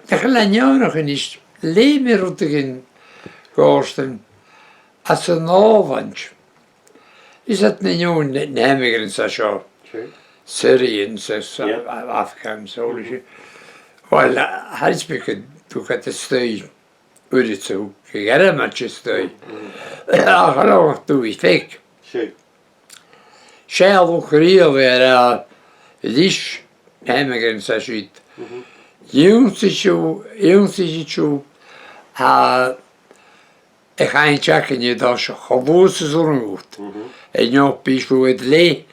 Nach l'agnonoch is lemeruttegin gorsten as een avond. Is dat niet jongen nemigren zo Syrians Afghans olische. Wel Harisbeke toen het de stui uit zo gegeren met je stui. Ja, geloof toe is fik. Zij ook reëel weer is nemigren zo ziet. Jongens is zo ik ga niet checken je dat je gewoon zo'n goed. En je bent zo het lee.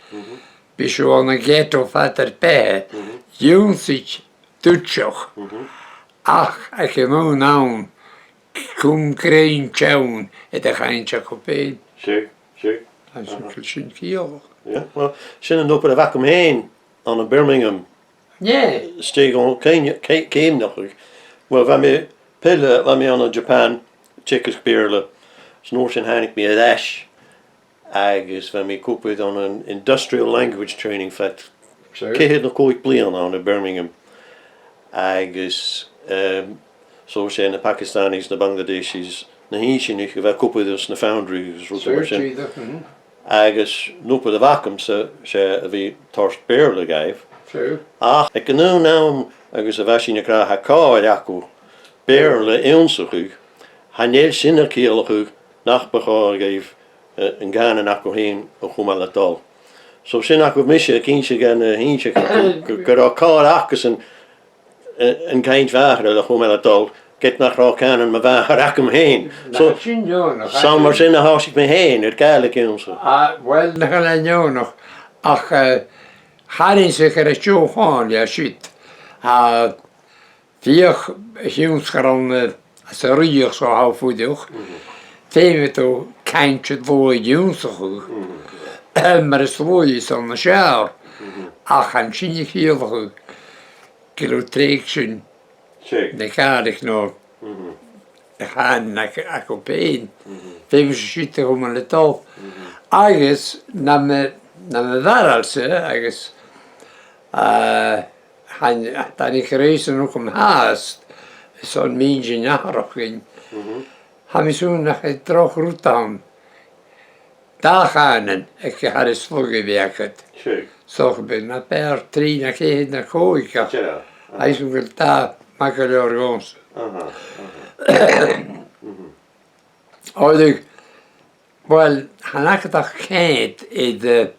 Ben je aan een ghetto vader bij. Jongens is Dutchig. Ach, ik heb nou naam. Kom krijgen tjoen. En dan ga je checken op een. Zeker. Dat is een klein kiel. Ja, wel, zijn er op de weg omheen aan Birmingham. Nee. Stegen keem nog. Wel, we pillen, we aan Japan. Tjekkers beerlen. Snor zijn heinig meer dash. Agus we me kopen aan een industrial language training vet. Keer nog ooit plien aan Birmingham. Agus zo zijn de Pakistanis, de Bangladeshis, de Hindjes, we kopen dus de foundries. Agus nopen de vacuum ze we torst beerlen geef. Ach, ik kan nu nou agus we zien elkaar hakkaar jaku beerlen inzug. Hanel zinnerkeelig nachbegaar geef een gaan en akko heen om aan het tal. Zo zijn akko misje kindje gaan heenje kan elkaar akkes en geen wagen dat om aan het tal. Get naar elkaar en me wagen akkem heen. Zo samen zijn de huis ik me heen het keilijk in ons. Wel nog een jaar nog. Ach, Harin zich er zo gaan ja shit. Vier jongens gaan als een ruier zo houden. Tegen het kindje voor jongens goed. Maar het voor is aan de schaar. Ach, en zie je heel goed. Kilo treekje. Dan ga ik nog. Dan ga ik op één. Tegen ze schieten om het al. Eigenlijk naar mijn wereld, eigenlijk. Dan ik reizen ook om haast. Zo'n mensje jarig ging. Hebben we zo nog een droog route aan. Daar gaan ik ga eens voorgewerkt. Zo ben ik per 3 naar geen naar kooi. Hij is ook daar makkelijker ons. Wel, han ik dat geen in de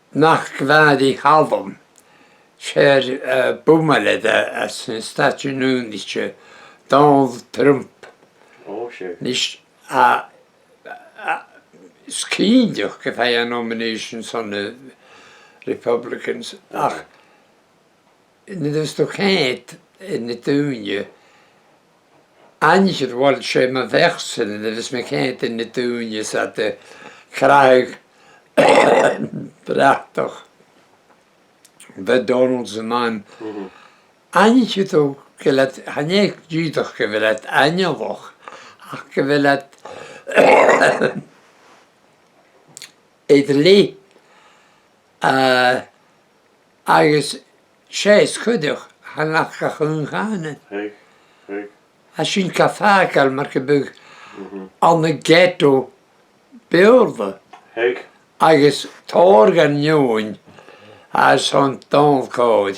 nacht waar die halven. Scher boemelen als een stadje noemde Donald Trump. Niet schijnlijk hij een nominations van de Republicans. Ach, dat is toch geen in het Unie. Eindelijk wordt ze me wechselen, dat is me geen in het Unie zat de krijg. Prachtig. Bij Donald's man. Eindelijk ook, han ik juist gewild eindelijk. Ach, gewild. Het lee. Ergens scheiß kudig, han ik gaan. Als je een café maar gebeukt aan de ghetto beelden. Ergens torgen jongen. Als zo'n tooncode.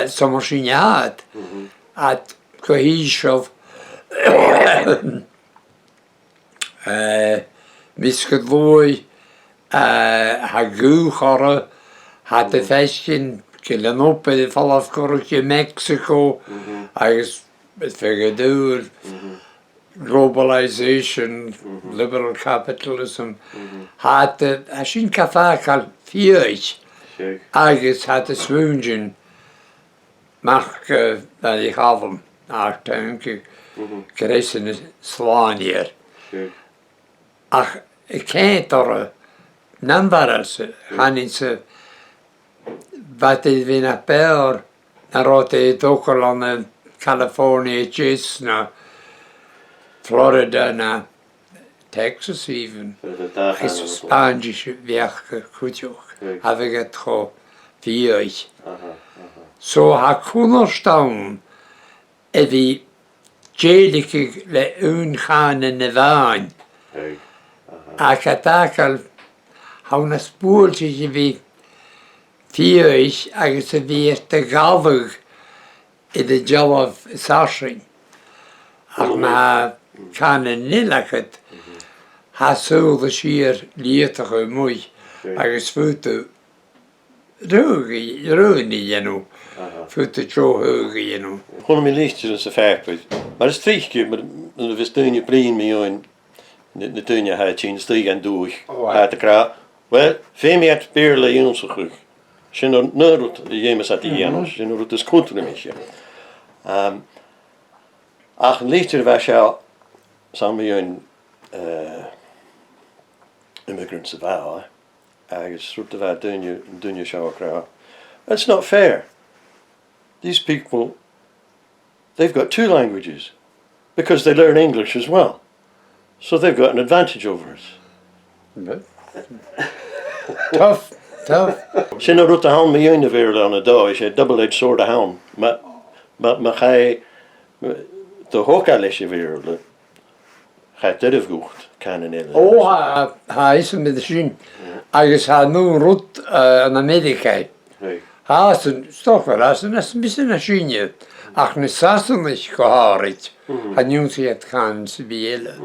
Zo'n machine had. Het gehieshof. Misgelooi. Haguugeren. Had de vestjen. Killen op in het vanafkorreltje Mexico. Ergens met vergedoer. Globalization, liberal capitalism. Als je een café kan vieren. Ergens had de swoonjen. Mag dat ik had hem. Uiteindelijk kreeg ze een slaan hier. Ach, ik ken er nummers. Gaan ze wat is weer naar per. Dan had het ook al aan Californië, naar Florida, naar Texas even. Is Spanisch werk goed ook. Heb ik het gewoon vier. So ha Coolerstown ydy Jelig le unchan yn y fain. Ac a dacal hawn a spŵl sydd i fi ffiwys agos y fi dy gafwg iddi jawaf sasrin. Ac ma can yn nilacad ha sŵl y sir lietach o mwy agos fwtw rwy'n i enw. Fwtw tro hwg i enw. Gewoon mijn lichtjes en zijn verput. Maar het strichtje, maar we steun je brein mee aan. De tuin je had je strig en door. Uit de kraal. Wel, veel meer het beerle in onze rug. Je nog nooit de jemes had die janus. Je nog de scooteren met je. Ach, een lichtje was jou samen met een immigrantse vrouw. Ergens soort van doen je shower kraal. That's not fair. These people, they've got 2 languages because they learn English as well. So they've got an advantage over us. Tough. Sin a rut a hound me yn y fyr on a do, is a double-edged sword a hound. Ma chai, de hoca leis y fyr, chai dyrf gwcht, can yn ila. O, ha is yn mynd sy'n. Agos ha nhw'n rwt yn Amerikau. Ha sy'n stoffer, ha sy'n bysyn a sy'n. Ach nes sasyn eich goharit. Ha nhw'n sy'n can sy'n fi ila.